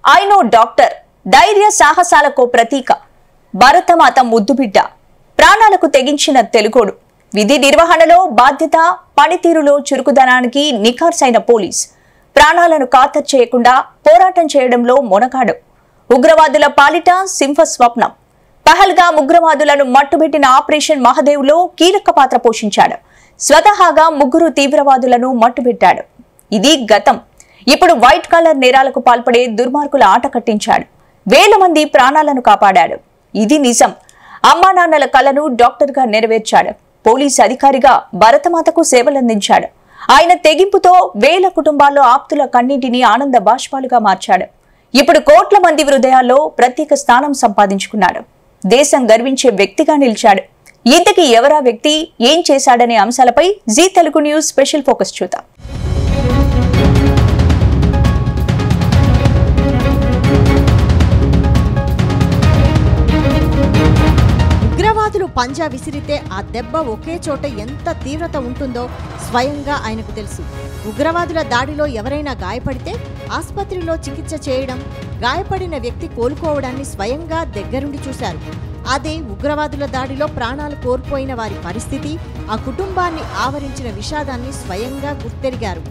ఐనో doctor ధైర్య సాహసాలకు ప్రతీక భరతమాత ముద్దుబిడ్డ ప్రాణాలకు తెగించిన తెలుగోడు విధి నిర్వహణలో బాధ్యత పనితీరులో చురుకుదనానికి నిఖార్సైన పోలీస్ ప్రాణాలను ఖాతరు చేయకుండా పోరాటం చేయడంలో మొనగాడు ఉగ్రవాదుల పాలిట సింహ స్వప్నం పహల్గాం ఉగ్రవాదులను మట్టుబెట్టిన ఆపరేషన్ మహదేవ్లో కీలక పాత్ర పోషించాడు స్వతహాగా ముగ్గురు తీవ్రవాదులను మట్టుబెట్టాడు ఇది గతం ఇప్పుడు వైట్ కలర్ నేరాలకు పాల్పడే దుర్మార్గుల ఆట కట్టించాడు వేల మంది ప్రాణాలను కాపాడాడు ఇది నిజం అమ్మా నాన్నల కలను డాక్టర్గా నెరవేర్చాడు పోలీసు అధికారిగా భరతమాతకు సేవలందించాడు ఆయన తెగింపుతో వేల కుటుంబాల్లో ఆప్తుల కన్నీటిని ఆనంద బాష్పాలుగా మార్చాడు ఇప్పుడు కోట్ల మంది హృదయాల్లో ప్రత్యేక స్థానం సంపాదించుకున్నాడు దేశం గర్వించే వ్యక్తిగా నిలిచాడు ఇంతకీ ఎవరా వ్యక్తి ఏం చేశాడనే అంశాలపై Zee Telugu news special focus చూద్దాం ఉగ్రవాదులు పంజా విసిరితే ఆ దెబ్బ ఒకే చోట ఎంత తీవ్రత ఉంటుందో స్వయంగా ఆయనకు తెలుసు ఉగ్రవాదుల దాడిలో ఎవరైనా గాయపడితే ఆసుపత్రిలో చికిత్స చేయడం గాయపడిన వ్యక్తి కోలుకోవడాన్ని స్వయంగా దగ్గరుండి చూశారు అదే ఉగ్రవాదుల దాడిలో ప్రాణాలు కోల్పోయిన వారి పరిస్థితి ఆ కుటుంబాన్ని ఆవరించిన విషాదాన్ని స్వయంగా గుర్తెరిగారు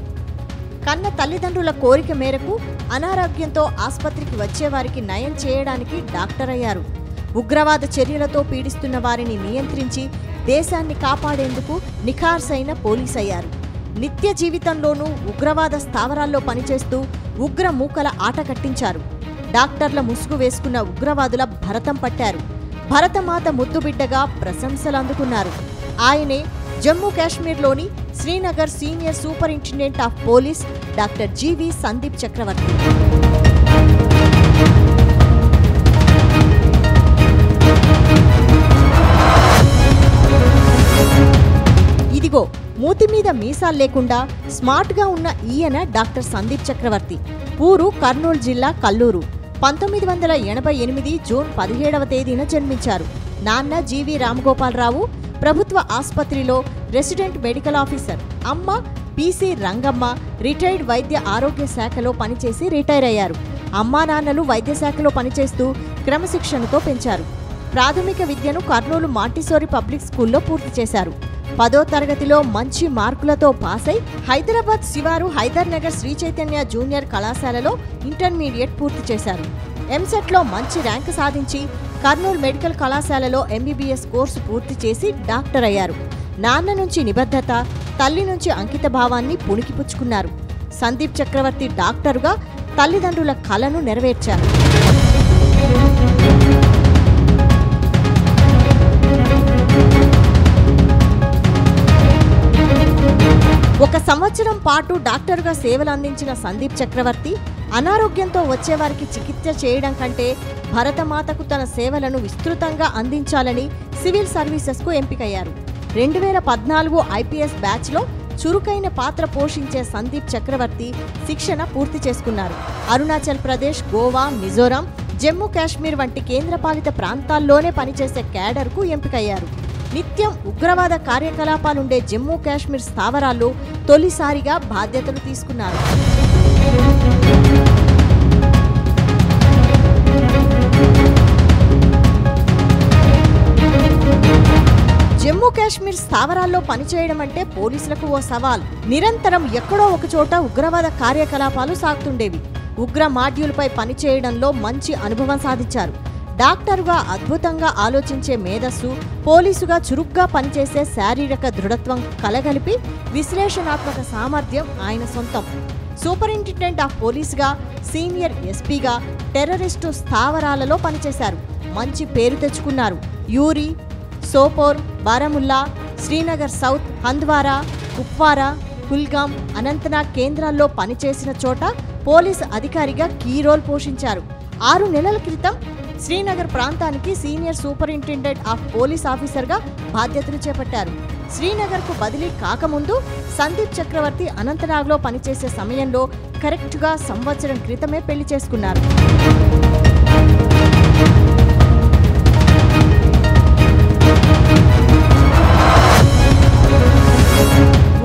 కన్న తల్లిదండ్రుల కోరిక మేరకు అనారోగ్యంతో ఆసుపత్రికి వచ్చేవారికి నయం చేయడానికి డాక్టర్ అయ్యారు ఉగ్రవాద చర్యలతో పీడిస్తున్న వారిని నియంత్రించి దేశాన్ని కాపాడేందుకు నిఖార్సైన పోలీస్ అయ్యారు నిత్య జీవితంలోనూ ఉగ్రవాద స్థావరాల్లో పనిచేస్తూ ఉగ్ర మూకల ఆట కట్టించారు డాక్టర్ల ముసుగు వేసుకున్న ఉగ్రవాదుల భరతం పట్టారు భరతమాత ముద్దుబిడ్డగా ప్రశంసలు అందుకున్నారు ఆయనే జమ్మూ కాశ్మీర్లోని Srinagar senior superintendent of police doctor G V Sandeep Chakravarthy ఇదిగో మూతి మీద మీసాలు లేకుండా స్మార్ట్గా ఉన్న ఈయన డాక్టర్ సందీప్ చక్రవర్తి ఊరు కర్నూలు జిల్లా కల్లూరు 1988 జూన్ 17వ తేదీన జన్మించారు నాన్న జీవి రామగోపాలరావు ప్రభుత్వ ఆసుపత్రిలో రెసిడెంట్ మెడికల్ ఆఫీసర్ అమ్మ పిసి రంగమ్మ రిటైర్డ్ వైద్య ఆరోగ్య శాఖలో పనిచేసి రిటైర్ అయ్యారు అమ్మా నాన్నలు వైద్య శాఖలో పనిచేస్తూ క్రమశిక్షణతో పెంచారు ప్రాథమిక విద్యను కర్నూలు మాంటిసోరి పబ్లిక్ స్కూల్లో పూర్తి చేశారు 10వ తరగతిలో మంచి మార్కులతో పాసై హైదరాబాద్ శివారు హైదర్ నగర్ శ్రీ చైతన్య జూనియర్ కళాశాలలో ఇంటర్మీడియట్ పూర్తి చేశారు ఎంసెట్లో మంచి ర్యాంకు సాధించి కర్నూలు మెడికల్ కళాశాలలో ఎంబీబీఎస్ కోర్సు పూర్తి చేసి డాక్టర్ అయ్యారు నాన్న నుంచి నిబద్ధత తల్లి నుంచి అంకిత భావాన్ని పుణికిపుచ్చుకున్నారు సందీప్ చక్రవర్తి డాక్టరుగా తల్లిదండ్రుల కలను నెరవేర్చారు ఒక సంవత్సరం పాటు డాక్టర్గా సేవలు అందించిన సందీప్ చక్రవర్తి అనారోగ్యంతో వచ్చేవారికి చికిత్స చేయడం కంటే భరతమాతకు తన సేవలను విస్తృతంగా అందించాలని సివిల్ సర్వీసెస్కు ఎంపికయ్యారు 2014 ఐపీఎస్ బ్యాచ్లో చురుకైన పాత్ర పోషించే సందీప్ చక్రవర్తి శిక్షణ పూర్తి చేసుకున్నారు అరుణాచల్ ప్రదేశ్ గోవా మిజోరాం జమ్మూ కాశ్మీర్ వంటి కేంద్రపాలిత ప్రాంతాల్లోనే పనిచేసే క్యాడర్కు ఎంపికయ్యారు నిత్యం ఉగ్రవాద కార్యకలాపాలుండే జమ్మూ కాశ్మీర్ స్థావరాల్లో తొలిసారిగా బాధ్యతలు తీసుకున్నారు జమ్మూ కాశ్మీర్ స్థావరాల్లో పనిచేయడం అంటే పోలీసులకు ఓ సవాల్ నిరంతరం ఎక్కడో ఒకచోట ఉగ్రవాద కార్యకలాపాలు సాగుతుండేవి ఉగ్ర మాడ్యూల్పై పనిచేయడంలో మంచి అనుభవం సాధించారు డాక్టరుగా అద్భుతంగా ఆలోచించే మేధస్సు పోలీసుగా చురుగ్గా పనిచేసే శారీరక దృఢత్వం కలగలిపి విశ్లేషణాత్మక సామర్థ్యం ఆయన సొంతం సూపరింటెండెంట్ ఆఫ్ పోలీసుగా సీనియర్ ఎస్పీగా టెర్రరిస్టు స్థావరాలలో పనిచేశారు మంచి పేరు తెచ్చుకున్నారు యూరి సోపోర్ బారాముల్లా శ్రీనగర్ సౌత్ హంద్వారా కుప్వారా కుల్గాం అనంతనాగ్ కేంద్రాల్లో పనిచేసిన చోట పోలీసు అధికారిగా కీ రోల్ పోషించారు 6 నెలల క్రితం శ్రీనగర్ ప్రాంతానికి సీనియర్ సూపరింటెండెంట్ ఆఫ్ పోలీస్ ఆఫీసర్గా బాధ్యతలు చేపట్టారు శ్రీనగర్కు బదిలీ కాకముందు సందీప్ చక్రవర్తి అనంతనాగ్లో పనిచేసే సమయంలో కరెక్ట్గా సంవత్సరం క్రితమే పెళ్లి చేసుకున్నారు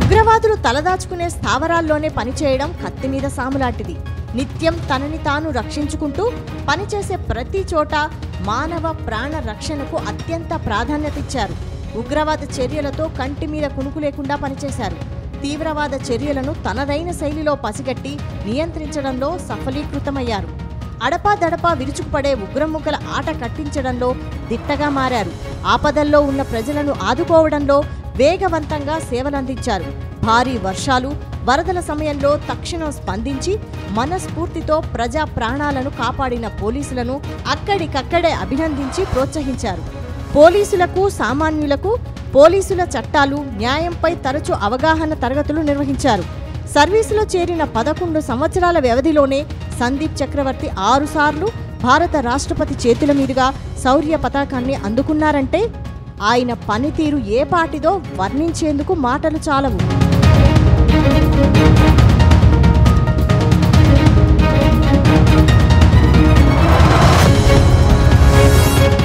ఉగ్రవాదులు తలదాచుకునే స్థావరాల్లోనే పనిచేయడం కత్తి మీద సాములాంటిది నిత్యం తనని తాను రక్షించుకుంటూ పనిచేసే ప్రతి చోట మానవ ప్రాణ రక్షణకు అత్యంత ప్రాధాన్యత ఇచ్చారు. ఉగ్రవాద చర్యలతో కంటి మీద కునుకు లేకుండా పనిచేశారు. తీవ్రవాద చర్యలను తనదైన శైలిలో పసిగట్టి నియంత్రించడంలో సఫలీకృతమయ్యారు. అడపాదడపా విరుచుకుపడే ఉగ్రముగ్గల ఆట కట్టించడంలో దిట్టగా మారారు. ఆపదల్లో ఉన్న ప్రజలను ఆదుకోవడంలో వేగవంతంగా సేవలందించారు. భారీ వర్షాలు, వరదల సమయంలో తక్షణం స్పందించి మనస్ఫూర్తితో ప్రజా ప్రాణాలను కాపాడిన పోలీసులను అక్కడికక్కడే అభినందించి ప్రోత్సహించారు. పోలీసులకు, సామాన్యులకు పోలీసుల చట్టాలు, న్యాయంపై తరచూ అవగాహన తరగతులు నిర్వహించారు. సర్వీసులో చేరిన 11 సంవత్సరాల వ్యవధిలోనే సందీప్ చక్రవర్తి 6 సార్లు భారత రాష్ట్రపతి చేతుల మీదుగా శౌర్య పతాకాన్ని అందుకున్నారంటే ఆయన పనితీరు ఏ పాటిదో వర్ణించేందుకు మాటలు చాలవు.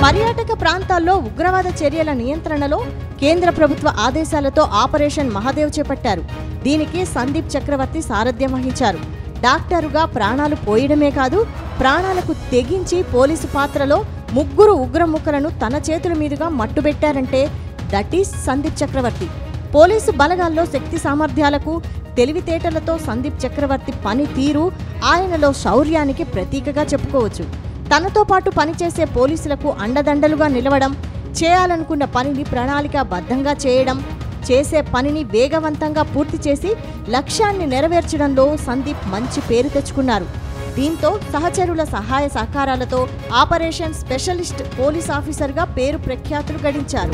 పర్యాటక ప్రాంతాల్లో ఉగ్రవాద చర్యల నియంత్రణలో కేంద్ర ప్రభుత్వ ఆదేశాలతో ఆపరేషన్ మహాదేవ్ చేపట్టారు. దీనికి సందీప్ చక్రవర్తి సారథ్యం వహించారు. డాక్టరుగా ప్రాణాలు పోయడమే కాదు, ప్రాణాలకు తెగించి పోలీసు పాత్రలో 3 ఉగ్రముఖలను తన చేతుల మీదుగా మట్టుబెట్టారంటే that is Sandeep Chakravarthy. Police బలగాల్లో శక్తి సామర్థ్యాలకు, తెలివితేటలతో సందీప్ చక్రవర్తి పనితీరు ఆయనలో శౌర్యానికి ప్రతీకగా చెప్పుకోవచ్చు. తనతో పాటు పనిచేసే పోలీసులకు అండదండలుగా నిలవడం, చేయాలనుకున్న పనిని ప్రణాళికాబద్ధంగా చేయడం, చేసే పనిని వేగవంతంగా పూర్తి చేసి లక్ష్యాన్ని నెరవేర్చడంలో సందీప్ మంచి పేరు తెచ్చుకున్నారు. దీంతో సహచరుల సహాయ సహకారాలతో ఆపరేషన్ స్పెషలిస్ట్ పోలీస్ ఆఫీసర్గా పేరు ప్రఖ్యాతులు గడించారు.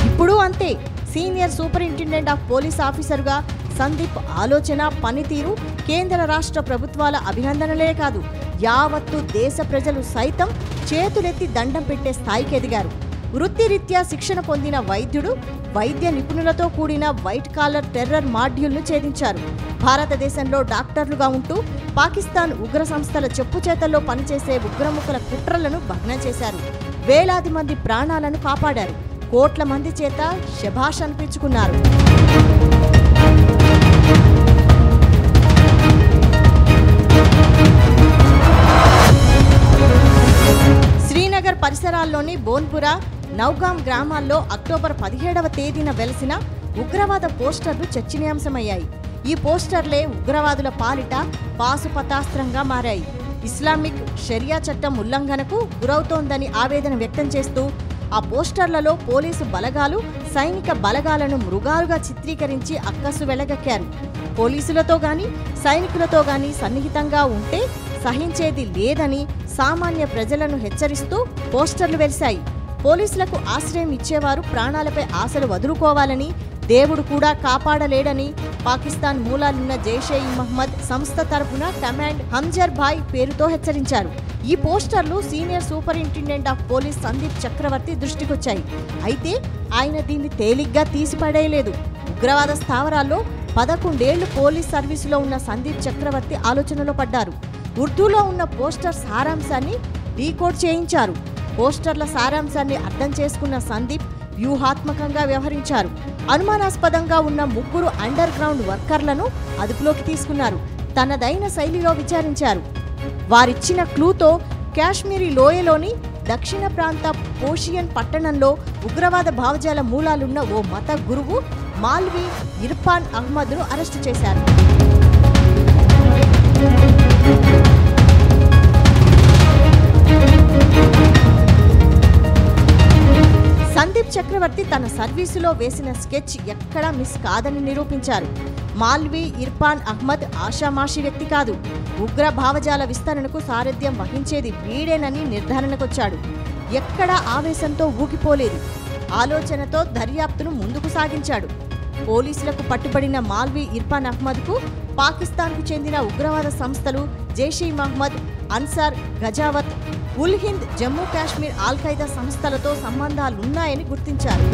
ఇప్పుడు అంతే. సీనియర్ సూపరింటెండెంట్ ఆఫ్ పోలీస్ ఆఫీసర్గా సందీప్ ఆలోచన, పనితీరు కేంద్ర రాష్ట్ర ప్రభుత్వాల అభినందనలే కాదు, యావత్తు దేశ ప్రజలు సైతం చేతులెత్తి దండం పెట్టే స్థాయికి ఎదిగారు. వృత్తిరీత్యా శిక్షణ పొందిన వైద్యుడు, వైద్య నిపుణులతో కూడిన వైట్ కాలర్ టెర్రర్ మాడ్యూల్ను ఛేదించారు. భారతదేశంలో డాక్టర్లుగా ఉంటూ పాకిస్తాన్ ఉగ్ర సంస్థల చెప్పుచేతల్లో పనిచేసే ఉగ్రముఖల కుట్రలను భగ్నం చేశారు. వేలాది మంది ప్రాణాలను కాపాడారు. కోట్ల మంది చేత శభాష్ అనిపించుకున్నారు. శ్రీనగర్ పరిసరాల్లోని బోన్పురా, నౌగాం గ్రామాల్లో అక్టోబర్ 17వ తేదీన వెలిసిన ఉగ్రవాద పోస్టర్లు చర్చనీయాంశమయ్యాయి. ఈ పోస్టర్లే ఉగ్రవాదుల పాలిట పాశుపతాస్త్రంగా మారాయి. ఇస్లామిక్ షరియా చట్టం ఉల్లంఘనకు గురవుతోందని ఆవేదన వ్యక్తం చేస్తూ ఆ పోస్టర్లలో పోలీసు బలగాలు, సైనిక బలగాలను మృగాలుగా చిత్రీకరించి అక్కసు వెళ్లగక్కారు. పోలీసులతో గాని, సైనికులతో గాని సన్నిహితంగా ఉంటే సహించేది లేదని సామాన్య ప్రజలను హెచ్చరిస్తూ పోస్టర్లు వెలిశాయి. పోలీసులకు ఆశ్రయం ఇచ్చేవారు ప్రాణాలపై ఆశలు వదులుకోవాలని, దేవుడు కూడా కాపాడలేడని పాకిస్తాన్ మూలాలున్న జైషే ఈ మహ్మద్ సంస్థ తరపున కమాండ్ హంజర్ భాయ్ పేరుతో హెచ్చరించారు. ఈ పోస్టర్లు senior superintendent of police Sandeep Chakravarthy దృష్టికొచ్చాయి. అయితే ఆయన దీన్ని తేలిగ్గా తీసిపడేయలేదు. ఉగ్రవాద స్థావరాల్లో 11 ఏళ్లు పోలీస్ సర్వీసులో ఉన్న సందీప్ చక్రవర్తి ఆలోచనలో పడ్డారు. ఉర్దూలో ఉన్న పోస్టర్ సారాంశాన్ని డీకోడ్ చేయించారు. పోస్టర్ల సారాంశాన్ని అర్థం చేసుకున్న సందీప్ వ్యూహాత్మకంగా వ్యవహరించారు. అనుమానాస్పదంగా ఉన్న 3 అండర్ గ్రౌండ్ వర్కర్లను అదుపులోకి తీసుకున్నారు. తనదైన శైలిలో విచారించారు. వారిచ్చిన క్లూతో కాశ్మీరీ లోయలోని దక్షిణ ప్రాంత పోషియన్ పట్టణంలో ఉగ్రవాద భావజాల మూలాలున్న ఓ మత గురువు మాల్వి ఇర్ఫాన్ అహ్మద్ను అరెస్టు చేశారు. సందీప్ చక్రవర్తి తన సర్వీసులో వేసిన స్కెచ్ ఎక్కడా మిస్ కాదని నిరూపించారు. మాల్వి ఇర్ఫాన్ అహ్మద్ ఆషామాషి వ్యక్తి కాదు. ఉగ్ర భావజాల విస్తరణకు సారథ్యం వహించేది వీడేనని నిర్ధారణకొచ్చాడు. ఎక్కడా ఆవేశంతో ఊగిపోలేదు. ఆలోచనతో దర్యాప్తును ముందుకు సాగించాడు. పోలీసులకు పట్టుబడిన మాల్వి ఇర్ఫాన్ అహ్మద్కు పాకిస్తాన్కు చెందిన ఉగ్రవాద సంస్థలు జైషే మహ్మద్, అన్సార్ గజావత్, ఉల్ హింద్, జమ్మూ కాశ్మీర్ ఆల్-ఖైదా సంస్థలతో సంబంధాలున్నాయని గుర్తించారు.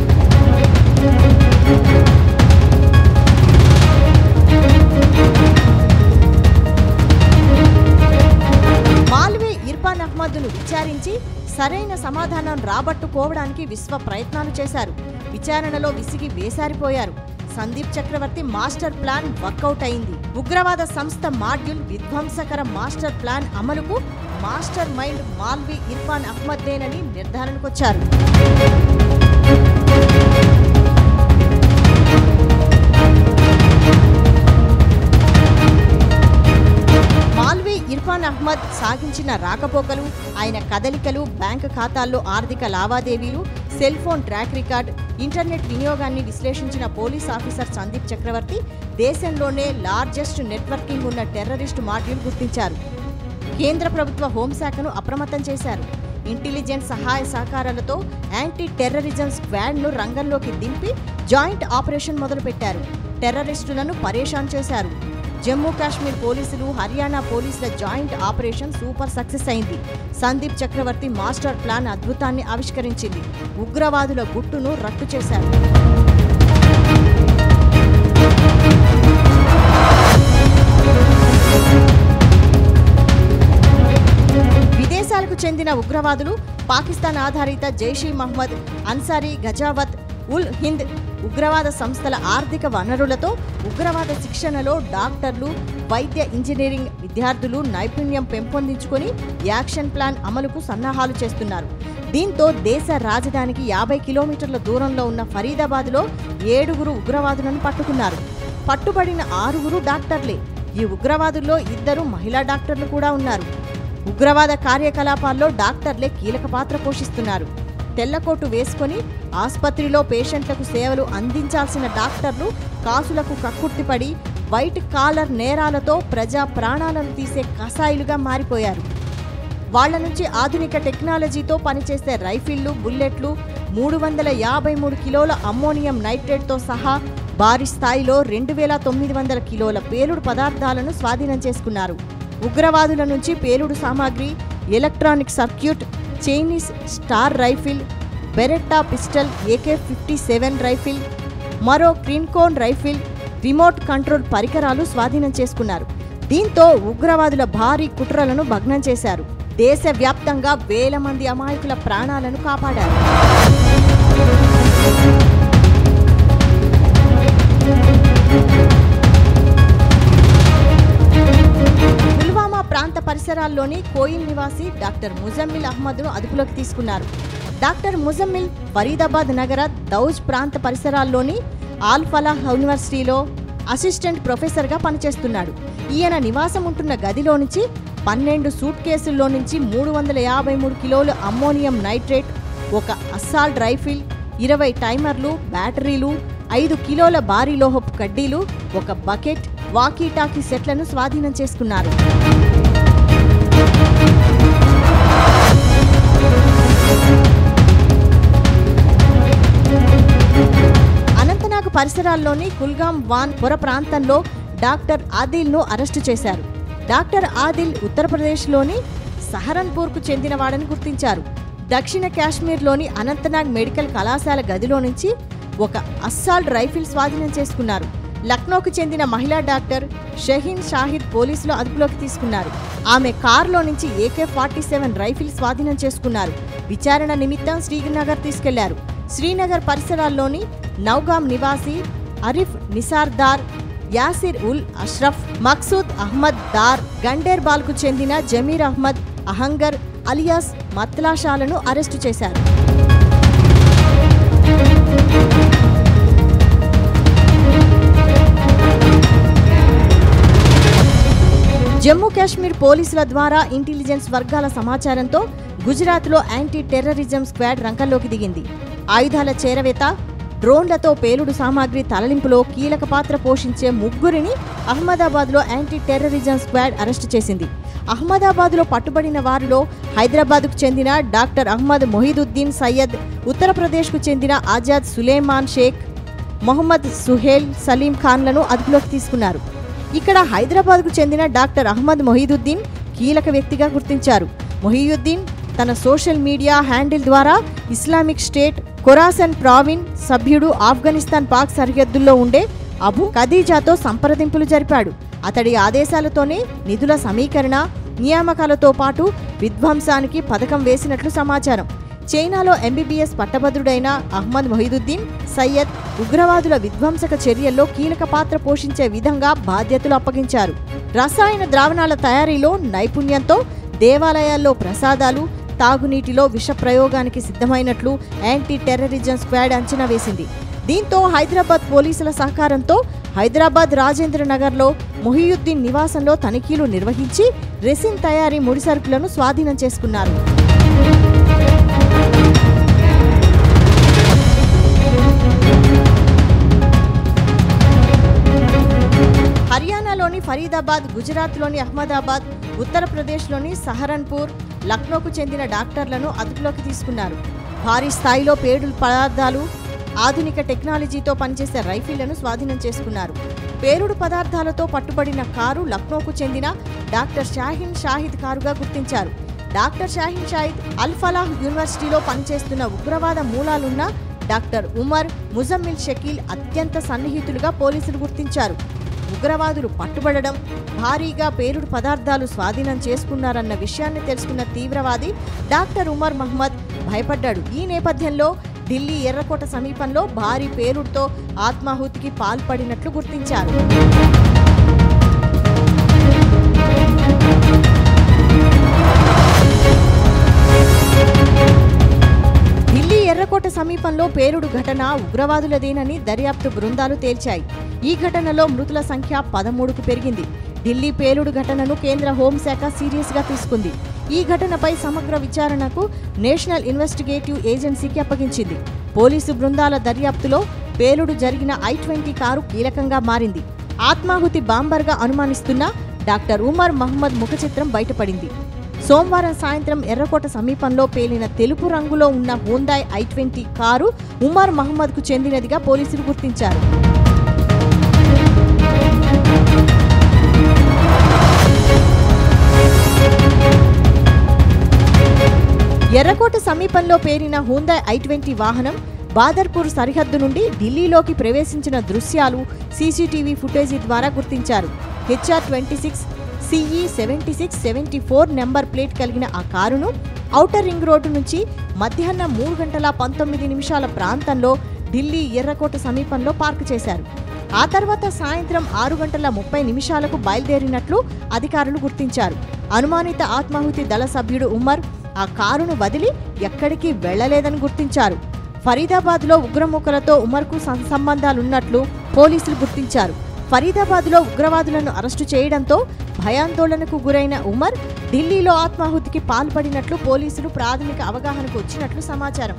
మాల్వి ఇర్ఫాన్ అహ్మద్ను విచారించి సరైన సమాధానం రాబట్టుకోవడానికి విశ్వ ప్రయత్నాలు చేశారు. విచారణలో విసిగి వేసారిపోయారు. Sandeep Chakravarthy master plan work out అయింది. ఉగ్రవాద సంస్థ మాడ్యూల్ విధ్వంసకర మాస్టర్ ప్లాన్ అమలుకు మాస్టర్ మైండ్ మాల్వి ఇర్ఫాన్ అహ్మద్దేనని నిర్ధారణకొచ్చారు. మాల్వి ఇర్ఫాన్ అహ్మద్ సాగించిన రాకపోకలు, ఆయన కదలికలు, బ్యాంకు ఖాతాల్లో ఆర్థిక లావాదేవీలు, cell phone track record, internet వినియోగాన్ని విశ్లేషించిన పోలీస్ ఆఫీసర్ సందీప్ చక్రవర్తి దేశంలోనే లార్జెస్ట్ నెట్వర్కింగ్ ఉన్న టెర్రరిస్టు మాడ్యూల్ గుర్తించారు. కేంద్ర ప్రభుత్వ హోంశాఖను అప్రమత్తం చేశారు. ఇంటెలిజెన్స్ సహాయ సహకారాలతో యాంటీ టెర్రరిజం స్క్వాడ్ను రంగంలోకి దింపి జాయింట్ ఆపరేషన్ మొదలుపెట్టారు. టెర్రరిస్టులను పరేషాన్ చేశారు. జమ్మూ కాశ్మీర్ పోలీసులు, హర్యానా పోలీసుల జాయింట్ ఆపరేషన్ సూపర్ సక్సెస్ అయింది. సందీప్ చక్రవర్తి మాస్టర్ ప్లాన్ అద్భుతాన్ని ఆవిష్కరించింది. ఉగ్రవాదుల గుట్టును రట్టు చేశారు. విదేశాలకు చెందిన ఉగ్రవాదులు పాకిస్తాన్ ఆధారిత జైషీ మహ్మద్, అన్సారీ, గజావత్ ఉల్ హింద్ ఉగ్రవాద సంస్థల ఆర్థిక వనరులతో ఉగ్రవాద శిక్షణలో డాక్టర్లు, వైద్య ఇంజనీరింగ్ విద్యార్థులు నైపుణ్యం పెంపొందించుకొని యాక్షన్ ప్లాన్ అమలుకు సన్నాహాలు చేస్తున్నారు. దీంతో దేశ రాజధానికి 50 కిలోమీటర్ల దూరంలో ఉన్న ఫరీదాబాద్లో 7 ఉగ్రవాదులను పట్టుకున్నారు. పట్టుబడిన 6 డాక్టర్లే. ఈ ఉగ్రవాదుల్లో 2 మహిళా డాక్టర్లు కూడా ఉన్నారు. ఉగ్రవాద కార్యకలాపాల్లో డాక్టర్లే కీలక పాత్ర పోషిస్తున్నారు. తెల్లకోటు వేసుకొని ఆసుపత్రిలో పేషెంట్లకు సేవలు అందించాల్సిన డాక్టర్లు కాసులకు కక్కుర్తిపడి వైట్ కాలర్ నేరాలతో ప్రజా ప్రాణాలను తీసే కసాయిలుగా మారిపోయారు. వాళ్ల నుంచి ఆధునిక టెక్నాలజీతో పనిచేసే రైఫిళ్లు, బుల్లెట్లు, 353 కిలోల అమ్మోనియం నైట్రేట్తో సహా భారీ స్థాయిలో 2900 కిలోల పేలుడు పదార్థాలను స్వాధీనం చేసుకున్నారు. ఉగ్రవాదుల నుంచి పేలుడు సామాగ్రి, electronic circuit, Chinese star rifle, Beretta pistol, AK-57 rifle, మరో క్రీన్కోన్ రైఫిల్, రిమోట్ కంట్రోల్ పరికరాలు స్వాధీనం చేసుకున్నారు. దీంతో ఉగ్రవాదుల భారీ కుట్రలను భగ్నం చేశారు. దేశవ్యాప్తంగా వేల మంది అమాయకుల ప్రాణాలను కాపాడారు. పుల్వామా ప్రాంత పరిసరాల్లోని కోయిల్ నివాసి డాక్టర్ ముజమ్మిల్ అహ్మద్ను అదుపులోకి తీసుకున్నారు. డాక్టర్ ముజమ్మిల్ ఫరీదాబాద్ నగర దౌజ్ ప్రాంత పరిసరాల్లోని ఆల్ ఫలాహ్ యూనివర్సిటీలో అసిస్టెంట్ ప్రొఫెసర్గా పనిచేస్తున్నాడు. ఈయన నివాసం ఉంటున్న గదిలో నుంచి 12 సూట్ కేసుల్లో నుంచి 353 కిలోలు అమ్మోనియం నైట్రేట్, 1 అస్సాల్ట్ రైఫిల్, 20 టైమర్లు, బ్యాటరీలు, 5 కిలోల భారీ లోహపు కడ్డీలు, 1 బకెట్, వాకీటాకీ సెట్లను స్వాధీనం చేసుకున్నారు. అనంతనాగ్ పరిసరాల్లోని కుల్గామ్ వాన్ పొర ప్రాంతంలో డాక్టర్ ఆదిల్ను అరెస్టు చేశారు. డాక్టర్ ఆదిల్ ఉత్తరప్రదేశ్లోని సహరన్పూర్కు చెందినవాడని గుర్తించారు. దక్షిణ కాశ్మీర్లోని అనంతనాగ్ మెడికల్ కళాశాల గదిలో నుంచి 1 అస్సాల్ట్ రైఫిల్ స్వాధీనం చేసుకున్నారు. లక్నోకు చెందిన మహిళా డాక్టర్ షహీన్ షాహిద్ పోలీసులు అదుపులోకి తీసుకున్నారు. ఆమె కారులో నుంచి AK-47 రైఫిల్ స్వాధీనం చేసుకున్నారు. విచారణ నిమిత్తం శ్రీనగర్ తీసుకెళ్లారు. శ్రీనగర్ పరిసరాల్లోని నౌగామ్ నివాసి అరిఫ్ నిసార్దార్, యాసిర్ ఉల్ అష్రఫ్, మక్సూద్ అహ్మద్ దార్, గండేర్బాల్కు చెందిన జమీర్ అహ్మద్ అహంగర్ అలియాస్ మత్లాషాలను అరెస్టు చేశారు. జమ్మూ కాశ్మీర్ పోలీసుల ద్వారా ఇంటెలిజెన్స్ వర్గాల సమాచారంతో గుజరాత్లో యాంటీ టెర్రరిజం స్క్వాడ్ రంగంలోకి దిగింది. ఆయుధాల చేరవేత, డ్రోన్లతో పేలుడు సామాగ్రి తరలింపులో కీలక పాత్ర పోషించే 3 అహ్మదాబాద్లో యాంటీ టెర్రరిజం స్క్వాడ్ అరెస్టు చేసింది. అహ్మదాబాద్లో పట్టుబడిన వారిలో హైదరాబాద్కు చెందిన డాక్టర్ అహ్మద్ మొహిదుద్దీన్ సయ్యద్, ఉత్తరప్రదేశ్కు చెందిన ఆజాద్ సులేమాన్ షేక్, మొహమ్మద్ సుహేల్ సలీం ఖాన్లను అదుపులోకి తీసుకున్నారు. ఇక్కడ హైదరాబాద్కు చెందిన డాక్టర్ అహ్మద్ మొహిదుద్దీన్ కీలక వ్యక్తిగా గుర్తించారు. మొహియుద్దీన్ తన సోషల్ మీడియా హ్యాండిల్ ద్వారా ఇస్లామిక్ స్టేట్ ఖొరాసన్ ప్రావిన్ సభ్యుడు ఆఫ్ఘనిస్తాన్ పాక్ సరిహద్దుల్లో ఉండే అబు ఖదీజాతో సంప్రదింపులు జరిపాడు. అతడి ఆదేశాలతోనే నిధుల సమీకరణ, నియామకాలతో పాటు విధ్వంసానికి పథకం వేసినట్లు సమాచారం. చైనాలో ఎంబీబీఎస్ పట్టభద్రుడైన అహ్మద్ మొహిదుద్దీన్ సయ్యద్ ఉగ్రవాదుల విధ్వంసక చర్యల్లో కీలక పాత్ర పోషించే విధంగా బాధ్యతలు అప్పగించారు. రసాయన ద్రావణాల తయారీలో నైపుణ్యంతో దేవాలయాల్లో ప్రసాదాలు, తాగునీటిలో విష ప్రయోగానికి సిద్ధమైనట్లు యాంటీ టెర్రరిజం స్క్వాడ్ అంచనా వేసింది. దీంతో హైదరాబాద్ పోలీసుల సహకారంతో హైదరాబాద్ రాజేంద్ర నగర్లో మొహియుద్దీన్ నివాసంలో తనిఖీలు నిర్వహించి రెసిన్ తయారీ ముడిసరుకులను స్వాధీనం చేసుకున్నారు. హర్యానాలోని ఫరీదాబాద్, గుజరాత్లోని అహ్మదాబాద్, ఉత్తరప్రదేశ్లోని సహరన్పూర్, లక్నోకు చెందిన డాక్టర్లను అదుపులోకి తీసుకున్నారు. భారీ స్థాయిలో పేలుడు పదార్థాలు, ఆధునిక టెక్నాలజీతో పనిచేసే రైఫిళ్లను స్వాధీనం చేసుకున్నారు. పేలుడు పదార్థాలతో పట్టుబడిన కారు లక్నోకు చెందిన డాక్టర్ షాహీన్ షాహిద్ కారుగా గుర్తించారు. డాక్టర్ షాహీన్ షాహిద్ అల్ ఫలాహ్ యూనివర్సిటీలో పనిచేస్తున్న ఉగ్రవాద మూలాలున్న డాక్టర్ ఉమర్, ముజమ్మిల్ షకీల్ అత్యంత సన్నిహితులుగా పోలీసులు గుర్తించారు. ఉగ్రవాదులు పట్టుబడడం, భారీగా పేలుడు పదార్థాలు స్వాధీనం చేసుకున్నారన్న విషయాన్ని తెలుసుకున్న తీవ్రవాది డాక్టర్ ఉమర్ మహ్మద్ భయపడ్డాడు. ఈ నేపథ్యంలో ఢిల్లీ ఎర్రకోట సమీపంలో భారీ పేలుడుతో ఆత్మాహుతికి పాల్పడినట్లు గుర్తించారు. ఢిల్లీ ఎర్రకోట సమీపంలో పేలుడు ఘటన ఉగ్రవాదులదేనని దర్యాప్తు బృందాలు తేల్చాయి. ఈ ఘటనలో మృతుల సంఖ్య 13కు పెరిగింది. ఢిల్లీ పేలుడు ఘటనను కేంద్ర హోంశాఖ సీరియస్ గా తీసుకుంది. ఈ ఘటనపై సమగ్ర విచారణకు నేషనల్ ఇన్వెస్టిగేటివ్ ఏజెన్సీకి అప్పగించింది. పోలీసు బృందాల దర్యాప్తులో పేలుడు జరిగిన I-20 కారు కీలకంగా మారింది. ఆత్మాహుతి బాంబర్గా అనుమానిస్తున్న డాక్టర్ ఉమర్ మహ్మద్ ముఖచిత్రం బయటపడింది. సోమవారం సాయంత్రం ఎర్రకోట సమీపంలో పేలిన తెలుపు రంగులో ఉన్న హుందాయ్ I-20 కారు ఉమర్ మహ్మద్కు చెందినదిగా పోలీసులు గుర్తించారు. ఎర్రకోట సమీపంలో పేరిన హుందాయ్ I-20 వాహనం బాదర్పూర్ సరిహద్దు నుండి ఢిల్లీలోకి ప్రవేశించిన దృశ్యాలు సీసీటీవీ ఫుటేజీ ద్వారా గుర్తించారు. HR-26 CE 7674 నెంబర్ ప్లేట్ కలిగిన ఆ కారును ఔటర్ రింగ్ రోడ్డు నుంచి మధ్యాహ్నం 3:19 ప్రాంతంలో ఢిల్లీ ఎర్రకోట సమీపంలో పార్కు చేశారు. ఆ తర్వాత సాయంత్రం 6:30 బయలుదేరినట్లు అధికారులు గుర్తించారు. అనుమానిత ఆత్మాహుతి దళ సభ్యుడు ఉమర్ ఆ కారును వదిలి ఎక్కడికి వెళ్లలేదని గుర్తించారు. ఫరీదాబాద్లో ఉగ్రముఖలతో ఉమర్కు సంబంధాలున్నట్లు పోలీసులు గుర్తించారు. ఫరీదాబాద్లో ఉగ్రవాదులను అరెస్టు చేయడంతో భయాందోళనకు గురైన ఉమర్ ఢిల్లీలో ఆత్మాహుతికి పాల్పడినట్లు పోలీసులు ప్రాథమిక అవగాహనకు వచ్చినట్లు సమాచారం.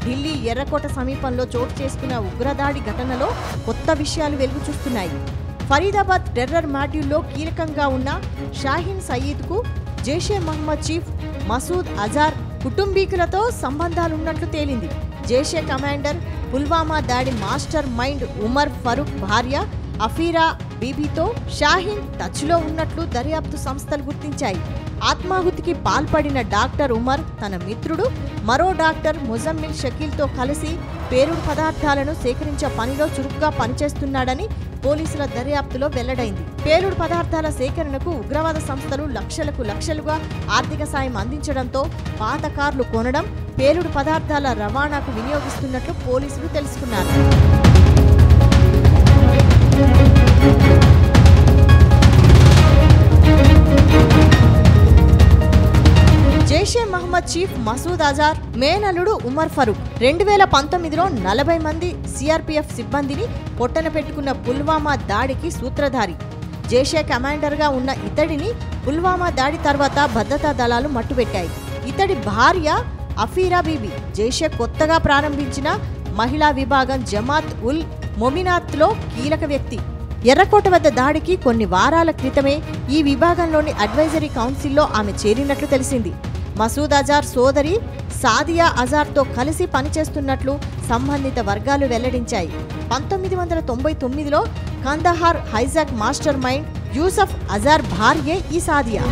ఢిల్లీ ఎర్రకోట సమీపంలో చోటు చేసుకున్న ఉగ్రదాడి ఘటనలో కొత్త విషయాలు వెలుగు చూస్తున్నాయి. ఫరీదాబాద్ టెర్రర్ మాడ్యూల్లో కీలకంగా ఉన్న షాహీన్ సయీద్కు జైషే మహ్మద్ చీఫ్ మసూద్ అజార్ కుటుంబీకులతో సంబంధాలున్నట్లు తేలింది. జైషే కమాండర్, పుల్వామా దాడి మాస్టర్ మైండ్ ఉమర్ ఫరూక్ భార్య అఫీరా బీబీతో షాహీన్ టచ్లో ఉన్నట్లు దర్యాప్తు సంస్థలు గుర్తించాయి. ఆత్మాహుతికి పాల్పడిన డాక్టర్ ఉమర్ తన మిత్రుడు మరో డాక్టర్ ముజమ్మిల్ షకీల్తో కలిసి పేలుడు పదార్థాలను సేకరించే పనిలో చురుగ్గా పనిచేస్తున్నాడని పోలీసుల దర్యాప్తులో వెల్లడైంది. పేలుడు పదార్థాల సేకరణకు ఉగ్రవాద సంస్థలు లక్షలుగా ఆర్థిక సాయం అందించడంతో పాత కార్లు కొనడం, పేలుడు పదార్థాల రవాణాకు వినియోగిస్తున్నట్లు పోలీసులు తెలుసుకున్నారు. జైషే మహ్మద్ చీఫ్ మసూద్ అజార్ మేనలుడు ఉమర్ ఫరూక్ 2019లో 40 మంది సిఆర్పీఎఫ్ సిబ్బందిని పొట్టన పెట్టుకున్న పుల్వామా దాడికి సూత్రధారి. జైషే కమాండర్గా ఉన్న ఇతడిని పుల్వామా దాడి తర్వాత భద్రతా దళాలు మట్టుబెట్టాయి. ఇతడి భార్య అఫీరా బీబీ జైషే కొత్తగా ప్రారంభించిన మహిళా విభాగం జమాత్ ఉల్ మొమినాత్లో కీలక వ్యక్తి. ఎర్రకోట వద్ద దాడికి కొన్ని వారాల క్రితమే ఈ విభాగంలోని అడ్వైజరీ కౌన్సిల్లో ఆమె చేరినట్లు తెలిసింది. మసూద్ అజార్ సోదరి సాదియా అజార్తో కలిసి పనిచేస్తున్నట్లు సంబంధిత వర్గాలు వెల్లడించాయి. 1999లో Kandahar hijack mastermind Yusuf Azhar భార్యే ఈ Sadiya.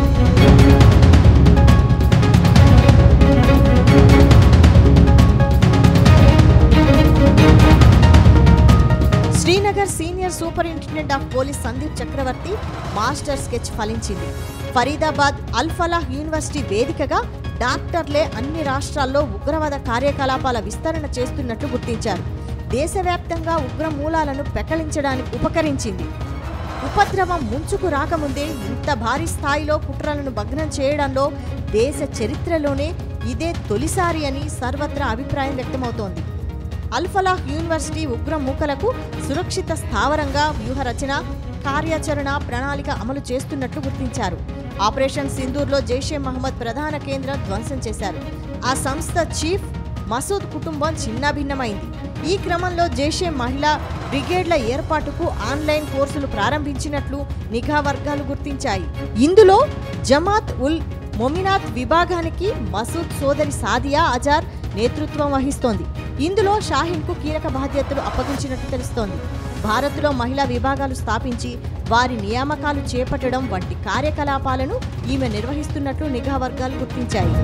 Srinagar senior superintendent of police Sandeep Chakravarthy master sketch ఫలించింది. ఫరీదాబాద్ అల్ ఫలాహ్ యూనివర్సిటీ వేదికగా డాక్టర్లే అన్ని రాష్ట్రాల్లో ఉగ్రవాద కార్యకలాపాల విస్తరణ చేస్తున్నట్లు గుర్తించారు. దేశవ్యాప్తంగా ఉగ్ర మూలాలను పెకలించడానికి ఉపకరించింది. ఉపద్రవం ముంచుకు రాకముందే ఇంత భారీ స్థాయిలో కుట్రలను భగ్నం చేయడంలో దేశ చరిత్రలోనే ఇదే తొలిసారి అని సర్వత్రా అభిప్రాయం వ్యక్తమవుతోంది. అల్ ఫలాహ్ యూనివర్సిటీ ఉగ్ర మూకలకు సురక్షిత స్థావరంగా వ్యూహరచన, కార్యాచరణ ప్రణాళిక అమలు చేస్తున్నట్లు గుర్తించారు. ఆపరేషన్ సింధూర్లో జైషే మహమ్మద్ ప్రధాన కేంద్రం ధ్వంసం చేశారు. ఆ సంస్థ చీఫ్ మసూద్ కుటుంబం చిన్నాభిన్నమైంది. ఈ క్రమంలో జైషే మహిళా బ్రిగేడ్ల ఏర్పాటుకు ఆన్లైన్ కోర్సులు ప్రారంభించినట్లు నిఘా వర్గాలు గుర్తించాయి. ఇందులో జమాత్ ఉల్ మొమినాత్ విభాగానికి మసూద్ సోదరి సాదియా అజార్ నేతృత్వం వహిస్తోంది. ఇందులో షాహీన్కు కీలక బాధ్యతలు అప్పగించినట్టు తెలుస్తోంది. భారత్లో మహిళా విభాగాలు స్థాపించి వారి నియామకాలు చేపట్టడం వంటి కార్యకలాపాలను ఈమె నిర్వహిస్తున్నట్లు నిఘా వర్గాలు గుర్తించాయి.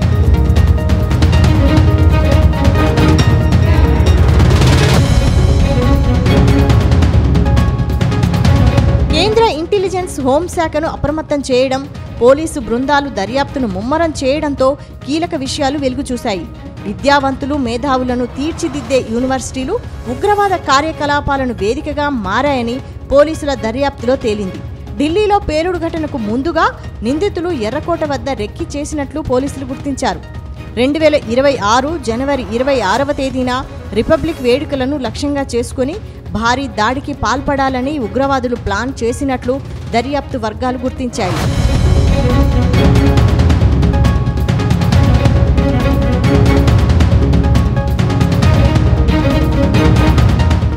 కేంద్ర ఇంటెలిజెన్స్ హోంశాఖను అప్రమత్తం చేయడం, పోలీసు బృందాలు దర్యాప్తును ముమ్మరం చేయడంతో కీలక విషయాలు వెలుగు చూశాయి. విద్యావంతులు, మేధావులను తీర్చిదిద్దే యూనివర్సిటీలు ఉగ్రవాద కార్యకలాపాలను వేదికగా మారాయని పోలీసుల దర్యాప్తులో తేలింది. ఢిల్లీలో పేలుడు ఘటనకు ముందుగా నిందితులు ఎర్రకోట వద్ద రెక్కి చేసినట్లు పోలీసులు గుర్తించారు. 2026 జనవరి 26వ తేదీన రిపబ్లిక్ వేడుకలను లక్ష్యంగా చేసుకుని భారీ దాడికి పాల్పడాలని ఉగ్రవాదులు ప్లాన్ చేసినట్లు దర్యాప్తు వర్గాలు గుర్తించాయి.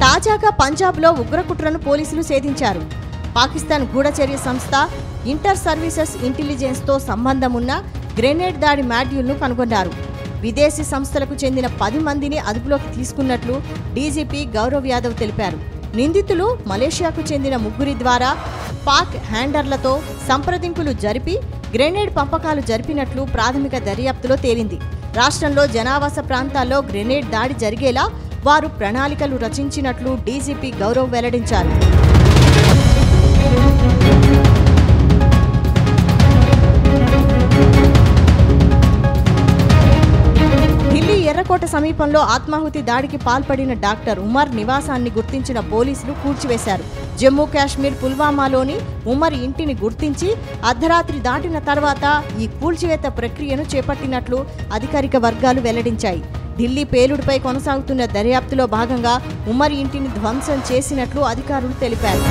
తాజాగా పంజాబ్లో ఉగ్రకుట్రను పోలీసులు ఛేదించారు. పాకిస్తాన్ గూఢచర్య సంస్థ ఇంటర్ సర్వీసెస్ ఇంటెలిజెన్స్తో సంబంధం ఉన్న గ్రెనేడ్ దాడి మాడ్యూల్ను కనుగొన్నారు. విదేశీ సంస్థలకు చెందిన 10 మందిని అదుపులోకి తీసుకున్నట్లు డీజీపీ గౌరవ్ యాదవ్ తెలిపారు. నిందితులు మలేషియాకు చెందిన 3 ద్వారా పాక్ హ్యాండర్లతో సంప్రదింపులు జరిపి గ్రెనేడ్ పంపకాలు జరిపినట్లు ప్రాథమిక దర్యాప్తులో తేలింది. రాష్ట్రంలో జనావాస ప్రాంతాల్లో గ్రెనేడ్ దాడి జరిగేలా వారు ప్రణాళికలు రచించినట్లు డీజీపీ గౌరవ్ వెల్లడించారు. ఢిల్లీ ఎర్రకోట సమీపంలో ఆత్మాహుతి దాడికి పాల్పడిన డాక్టర్ ఉమర్ నివాసాన్ని గుర్తించిన పోలీసులు కూల్చివేశారు. జమ్మూ కాశ్మీర్ పుల్వామాలోని ఉమర్ ఇంటిని గుర్తించి అర్ధరాత్రి దాటిన తర్వాత ఈ కూల్చివేత ప్రక్రియను చేపట్టినట్లు అధికారిక వర్గాలు వెల్లడించాయి. ఢిల్లీ పేలుడుపై కొనసాగుతున్న దర్యాప్తులో భాగంగా ఉమర్ ఇంటిని ధ్వంసం చేసినట్లు అధికారులు తెలిపారు.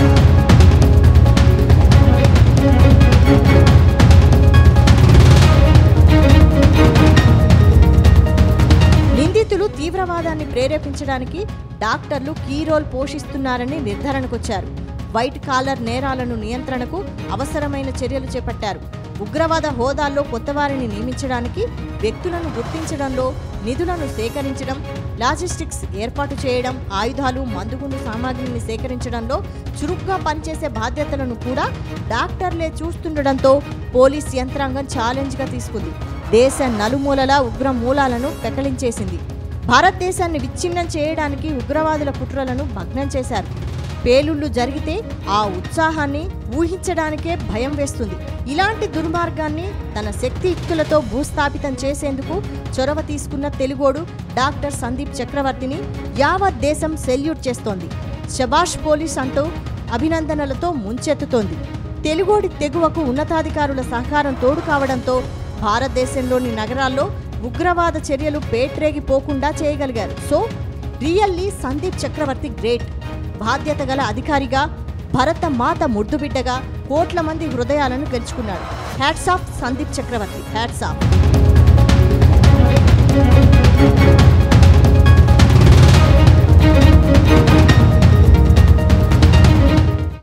నిందితులు తీవ్రవాదాన్ని ప్రేరేపించడానికి డాక్టర్లు కీ రోల్ పోషిస్తున్నారని నిర్ధారణకొచ్చారు. వైట్ కాలర్ నేరాలను నియంత్రణకు అవసరమైన చర్యలు చేపట్టారు. ఉగ్రవాద హోదాల్లో కొత్తవారిని నియమించడానికి, వ్యక్తులను గుర్తించడంలో, నిధులను సేకరించడం, లాజిస్టిక్స్ ఏర్పాటు చేయడం, ఆయుధాలు, మందుగుండు సామాగ్రిని సేకరించడంలో చురుగ్గా పనిచేసే బాధ్యతలను కూడా డాక్టర్లే చూస్తుండడంతో పోలీస్ యంత్రాంగం ఛాలెంజ్గా తీసుకుంది. దేశ నలుమూలలా ఉగ్ర మూలాలను పెకలించేసింది. భారతదేశాన్ని విచ్ఛిన్నం చేయడానికి ఉగ్రవాదుల కుట్రలను భగ్నం చేశారు. పేలుళ్లు జరిగితే ఆ ఉత్సాహాన్ని ఊహించడానికే భయం వేస్తుంది. ఇలాంటి దుర్మార్గాన్ని తన శక్తియుక్తులతో భూస్థాపితం చేసేందుకు చొరవ తీసుకున్న తెలుగోడు డాక్టర్ సందీప్ చక్రవర్తిని యావత్ దేశం సెల్యూట్ చేస్తోంది. శబాష్ పోలీస్ అంటూ అభినందనలతో ముంచెత్తుతోంది. తెలుగోడి తెగువకు ఉన్నతాధికారుల సహకారం తోడు కావడంతో భారతదేశంలోని నగరాల్లో ఉగ్రవాద చర్యలు పేట్రేగిపోకుండా చేయగలిగారు. సో రియల్లీ సందీప్ చక్రవర్తి గ్రేట్. బాధ్యత గల అధికారిగా, భరత మాత ముద్దుబిడ్డగా కోట్ల మంది హృదయాలను గెలుచుకున్నాడు. హ్యాట్స్ ఆఫ్ సందీప్ చక్రవర్తి, హ్యాట్స్ ఆఫ్.